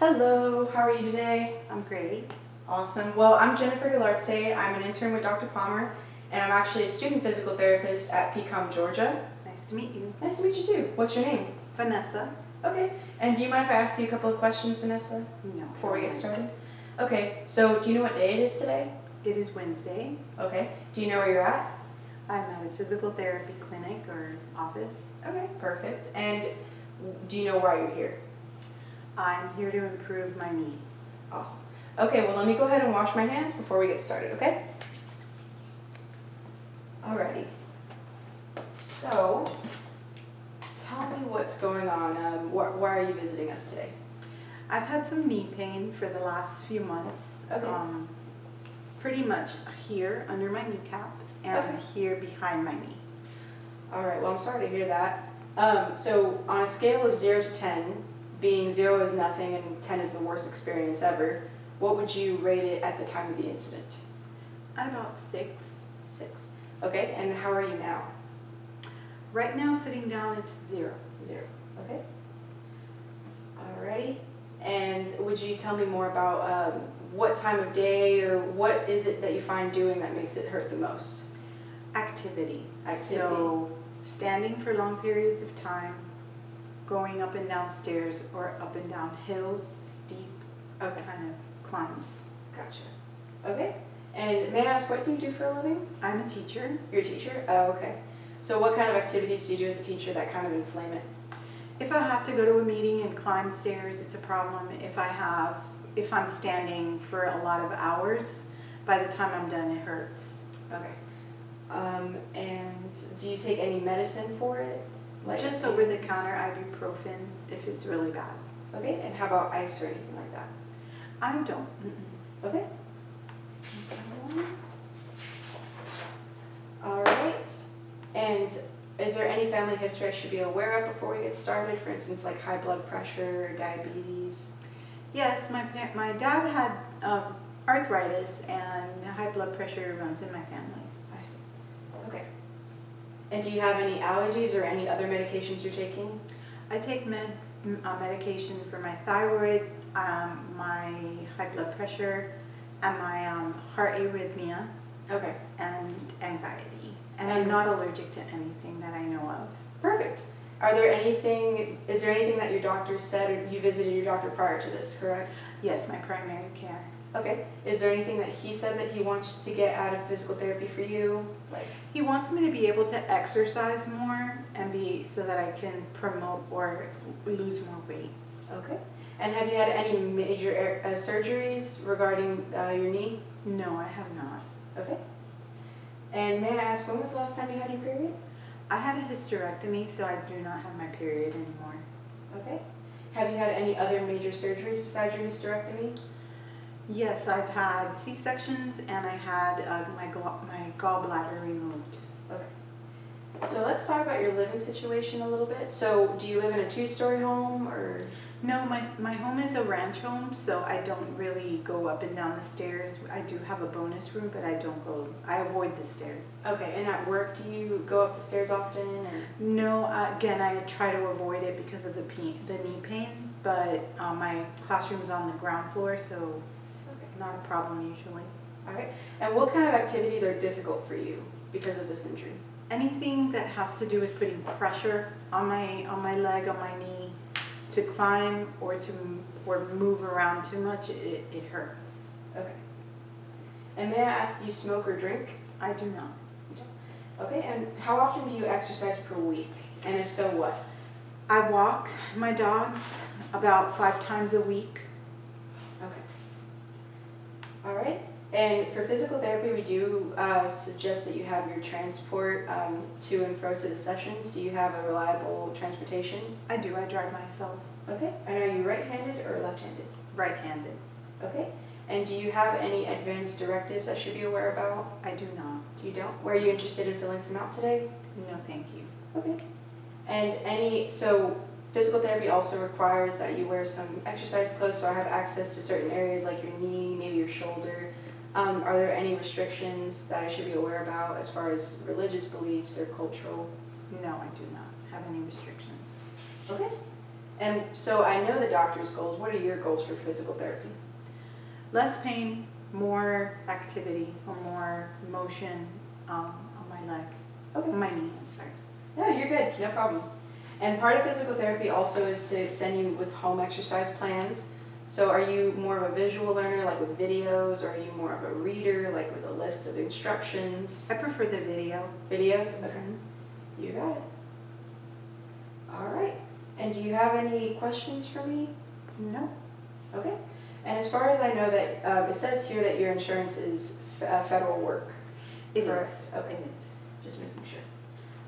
Hello, how are you today? I'm great. Awesome. Well, I'm Jennifer Delarte. I'm an intern with Dr. Palmer, and I'm actually a student physical therapist at PCOM, Georgia. Nice to meet you. Nice to meet you too. What's your name? Vanessa. Okay. And do you mind if I ask you a couple of questions, Vanessa? No. Before we get started? Okay. So, do you know what day it is today? It is Wednesday. Okay. Do you know where you're at? I'm at a physical therapy clinic or office. Okay. Perfect. And do you know why you're here? I'm here to improve my knee. Awesome. Okay, well let me go ahead and wash my hands before we get started, okay? Alrighty. So, tell me what's going on. Why are you visiting us today? I've had some knee pain for the last few months. Okay. Pretty much here under my kneecap and Okay. here behind my knee. Alright, well I'm sorry to hear that. So on a scale of 0 to 10, being 0 is nothing and 10 is the worst experience ever, what would you rate it at the time of the incident? At about 6. 6. Okay, and how are you now? Right now sitting down it's 0. 0. Okay. Alrighty. And would you tell me more about what time of day or what is it that you find doing that makes it hurt the most? Activity. Activity. So standing for long periods of time, going up and down stairs or up and down hills, steep Okay. kind of climbs. Gotcha. Okay. And may I ask, what do you do for a living? I'm a teacher. You're a teacher? Oh, okay. So what kind of activities do you do as a teacher that kind of inflame it? If I have to go to a meeting and climb stairs, it's a problem. If I'm standing for a lot of hours, by the time I'm done, it hurts. Okay. And do you take any medicine for it? Just over the counter ibuprofen if it's really bad. Okay. And how about ice or anything like that? I don't. Mm-mm. Okay. All right. And is there any family history I should be aware of before we get started? For instance, like high blood pressure or diabetes? Yes, my dad had arthritis and high blood pressure runs in my family. I see. Okay. And do you have any allergies or any other medications you're taking? I take medication for my thyroid, my high blood pressure, and my heart arrhythmia. Okay. And anxiety. And I'm not allergic to anything that I know of. Perfect. Is there anything that your doctor said, or you visited your doctor prior to this, correct? Yes, my primary care. Okay. Is there anything that he said that he wants to get out of physical therapy for you? He wants me to be able to exercise more and so that I can promote or lose more weight. Okay. And have you had any major surgeries regarding your knee? No, I have not. Okay. And may I ask, when was the last time you had your period? I had a hysterectomy, so I do not have my period anymore. Okay. Have you had any other major surgeries besides your hysterectomy? Yes, I've had C-sections and I had my gallbladder removed. Okay. So let's talk about your living situation a little bit. So do you live in a 2-story home or? No, my home is a ranch home, so I don't really go up and down the stairs. I do have a bonus room, but I avoid the stairs. Okay, and at work, do you go up the stairs often? Or? No, again, I try to avoid it because of the knee pain, but my classroom's on the ground floor, so it's not a problem usually. All right, and what kind of activities are difficult for you because of this injury? Anything that has to do with putting pressure on my leg, on my knee, to climb or move around too much, it hurts. Okay. And may I ask, do you smoke or drink? I do not. Okay, and how often do you exercise per week? And if so, what? I walk my dogs about 5 times a week. Okay. All right. And for physical therapy, we do suggest that you have your transport to and fro to the sessions. Do you have a reliable transportation? I do. I drive myself. Okay. And are you right-handed or left-handed? Right-handed. Okay. And do you have any advanced directives I should be aware about? I do not. You don't? Were you interested in filling some out today? No, thank you. Okay. And so physical therapy also requires that you wear some exercise clothes, so I have access to certain areas like your knee, maybe your shoulder. Are there any restrictions that I should be aware about as far as religious beliefs or cultural? No, I do not have any restrictions. Okay. And so I know the doctor's goals. What are your goals for physical therapy? Less pain, more activity, or more motion on my leg, Okay. on my knee, I'm sorry. No, you're good, no problem. And part of physical therapy also is to send you with home exercise plans. So are you more of a visual learner, like with videos, or are you more of a reader, like with a list of instructions? I prefer the video. Videos? Okay, you got it. All right, and do you have any questions for me? No. Okay, and as far as I know that, it says here that your insurance is federal work. It Correct. is. Okay. It is. Just making sure.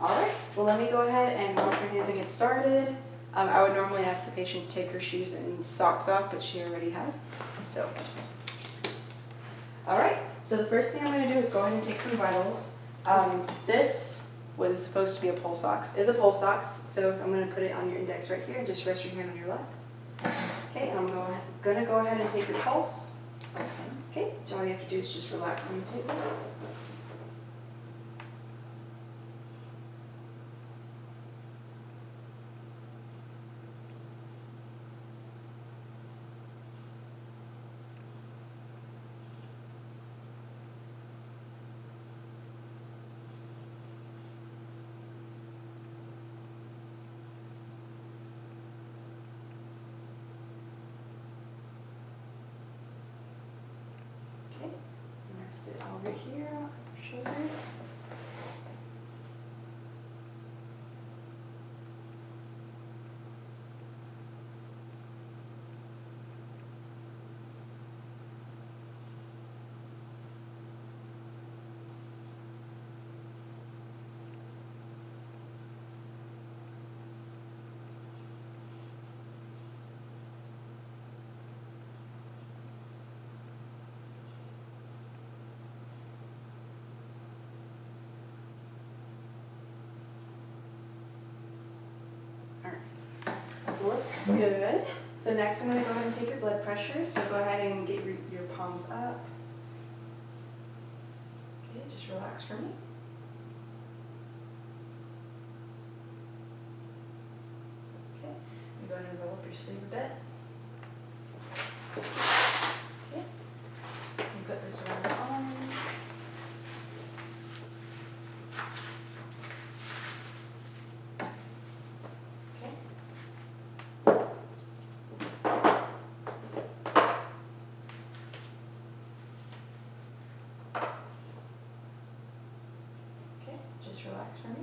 All right, well, let me go ahead and wash my hands and get started. I would normally ask the patient to take her shoes and socks off, but she already has, so. All right, so the first thing I'm gonna do is go ahead and take some vitals. This was supposed to be a pulse ox, is a pulse ox, so I'm gonna put it on your index right here and just rest your hand on your left. Okay, and I'm gonna go ahead and take your pulse. Okay, so all you have to do is just relax on the table. Okay, rest it over here on your shoulder. Looks good. So next I'm going to go ahead and take your blood pressure. So go ahead and get your palms up. Okay, just relax for me. Okay, I'm going to roll up your sleeve a bit. Okay, and put this around the arm. Just relax for me.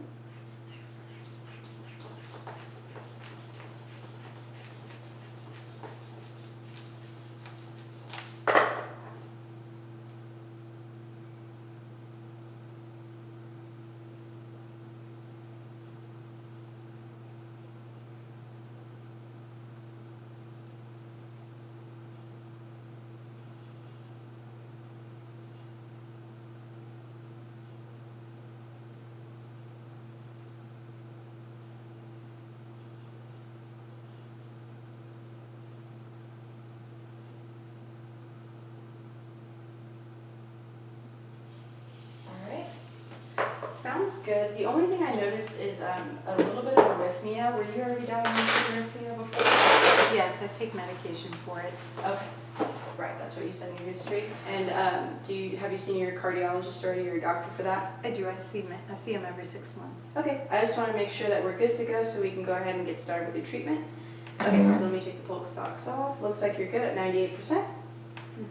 Sounds good. The only thing I noticed is a little bit of arrhythmia. Were you already diagnosed with arrhythmia before? Yes, I take medication for it. Okay, right, that's what you said in your history. And have you seen your cardiologist already or your doctor for that? I do. I see him every 6 months. Okay, I just want to make sure that we're good to go so we can go ahead and get started with your treatment. Okay, so let me take the pulse socks off. Looks like you're good at 98%. Thank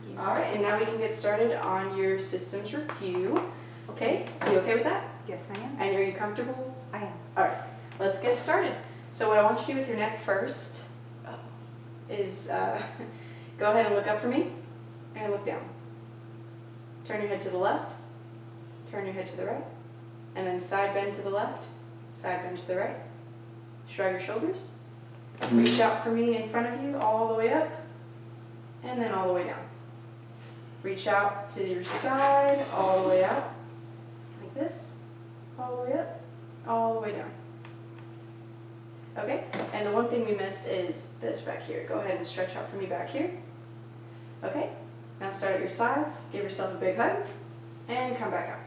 you. All right, and now we can get started on your systems review. Okay, you okay with that? Yes, I am. And are you comfortable? I am. All right, let's get started. So what I want you to do with your neck first is go ahead and look up for me and look down. Turn your head to the left, turn your head to the right, and then side bend to the left, side bend to the right. Shrug your shoulders. Reach out for me in front of you all the way up, and then all the way down. Reach out to your side, all the way out, like this, all the way up, all the way down. Okay, and the one thing we missed is this back here. Go ahead and stretch out for me back here. Okay, now start at your sides, give yourself a big hug, and come back up.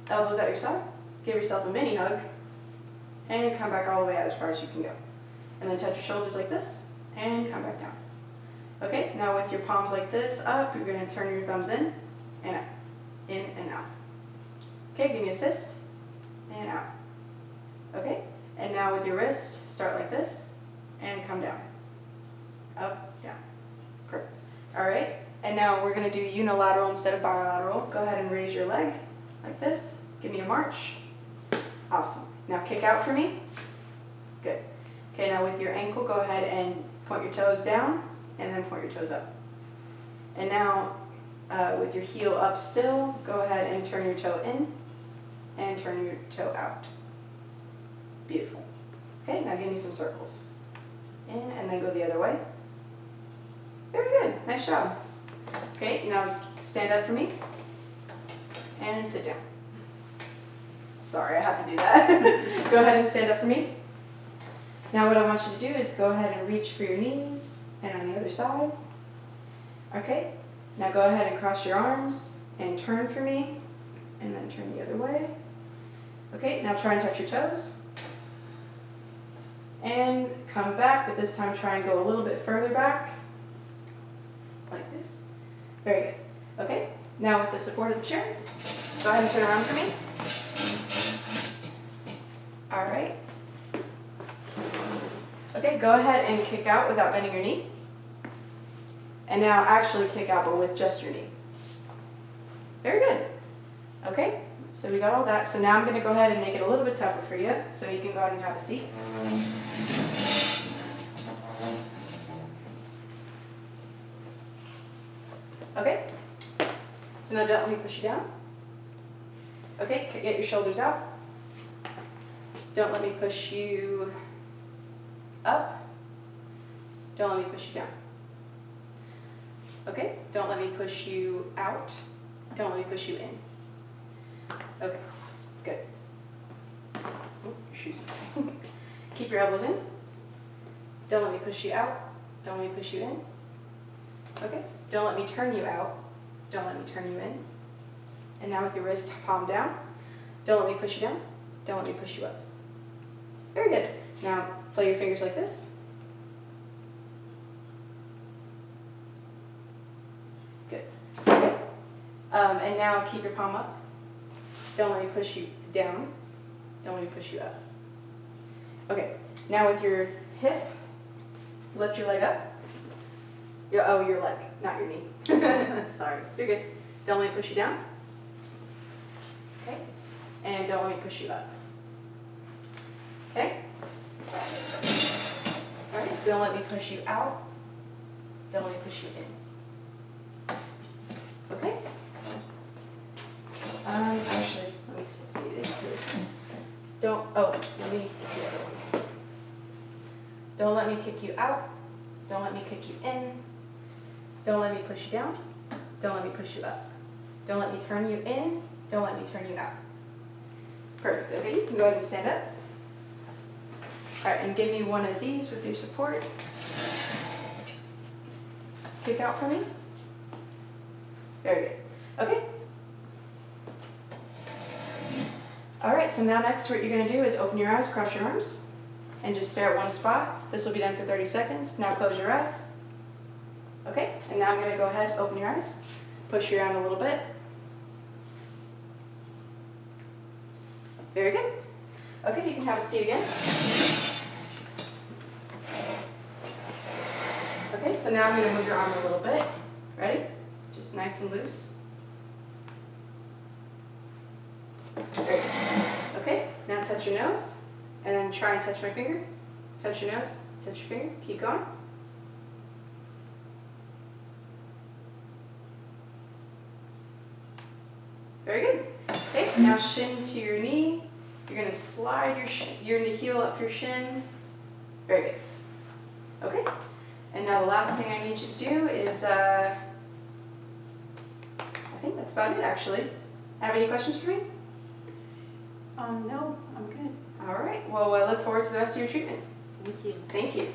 Elbows at your side, give yourself a mini hug, and come back all the way out as far as you can go. and then touch your shoulders like this, and come back down. Okay, now with your palms like this up, you're gonna turn your thumbs in and out, in and out. Okay, give me a fist, and out. Okay, and now with your wrist, start like this, and come down. Up, down. Perfect. All right, and now we're gonna do unilateral instead of bilateral. Go ahead and raise your leg like this. Give me a march. Awesome. Now kick out for me. Good. Okay, now with your ankle, go ahead and point your toes down, and then point your toes up. And now, with your heel up still, go ahead and turn your toe in, and turn your toe out. Beautiful. Okay, now give me some circles. In, and then go the other way. Very good, nice job. Okay, now stand up for me, and sit down. Sorry, I have to do that. Go ahead and stand up for me. Now what I want you to do is go ahead and reach for your knees, and on the other side. Okay, now go ahead and cross your arms, and turn for me, and then turn the other way. Okay, now try and touch your toes. And come back, but this time try and go a little bit further back. Like this. Very good. Okay, now with the support of the chair, go ahead and turn around for me. All right. Okay, go ahead and kick out without bending your knee. And now actually kick out, but with just your knee. Very good. Okay, so we got all that. So now I'm going to go ahead and make it a little bit tougher for you, so you can go ahead and have a seat. Okay, so now don't let me push you down. Okay, get your shoulders out. Don't let me push you up. Don't let me push you down. Okay, don't let me push you out. Don't let me push you in. Okay, good. Oh, your shoes. Keep your elbows in. Don't let me push you out. Don't let me push you in. Okay, don't let me turn you out. Don't let me turn you in. And now with your wrist palm down. Don't let me push you down. Don't let me push you up. Very good. Now play your fingers like this. Good. Okay. And now keep your palm up. Don't let me push you down. Don't let me push you up. Okay. Now with your hip, lift your leg up. Your leg, not your knee. Sorry. You're good. Don't let me push you down. Okay. And don't let me push you up. Okay? All right. Don't let me push you out. Don't let me push you in. Okay? Actually, let me see this. Let me get the other one. Don't let me kick you out. Don't let me kick you in. Don't let me push you down. Don't let me push you up. Don't let me turn you in. Don't let me turn you out. Perfect. Okay, you can go ahead and stand up. All right, and give me one of these with your support. Kick out for me. Very good. Okay. All right, so now next what you're going to do is open your eyes, cross your arms, and just stare at one spot. This will be done for 30 seconds. Now close your eyes. Okay, and now I'm going to go ahead, open your eyes, push you around a little bit. Very good. Okay, you can have a seat again. Okay, so now I'm going to move your arm a little bit. Ready? Just nice and loose. Very good. Okay, now touch your nose, and then try and touch my finger. Touch your nose, touch your finger, keep going. Very good. Okay, now shin to your knee. You're going to slide your heel up your shin. Very good. Okay, and now the last thing I need you to do is, I think that's about it actually. Have any questions for me? No, I'm good. All right, well I look forward to the rest of your treatment. Thank you. Thank you.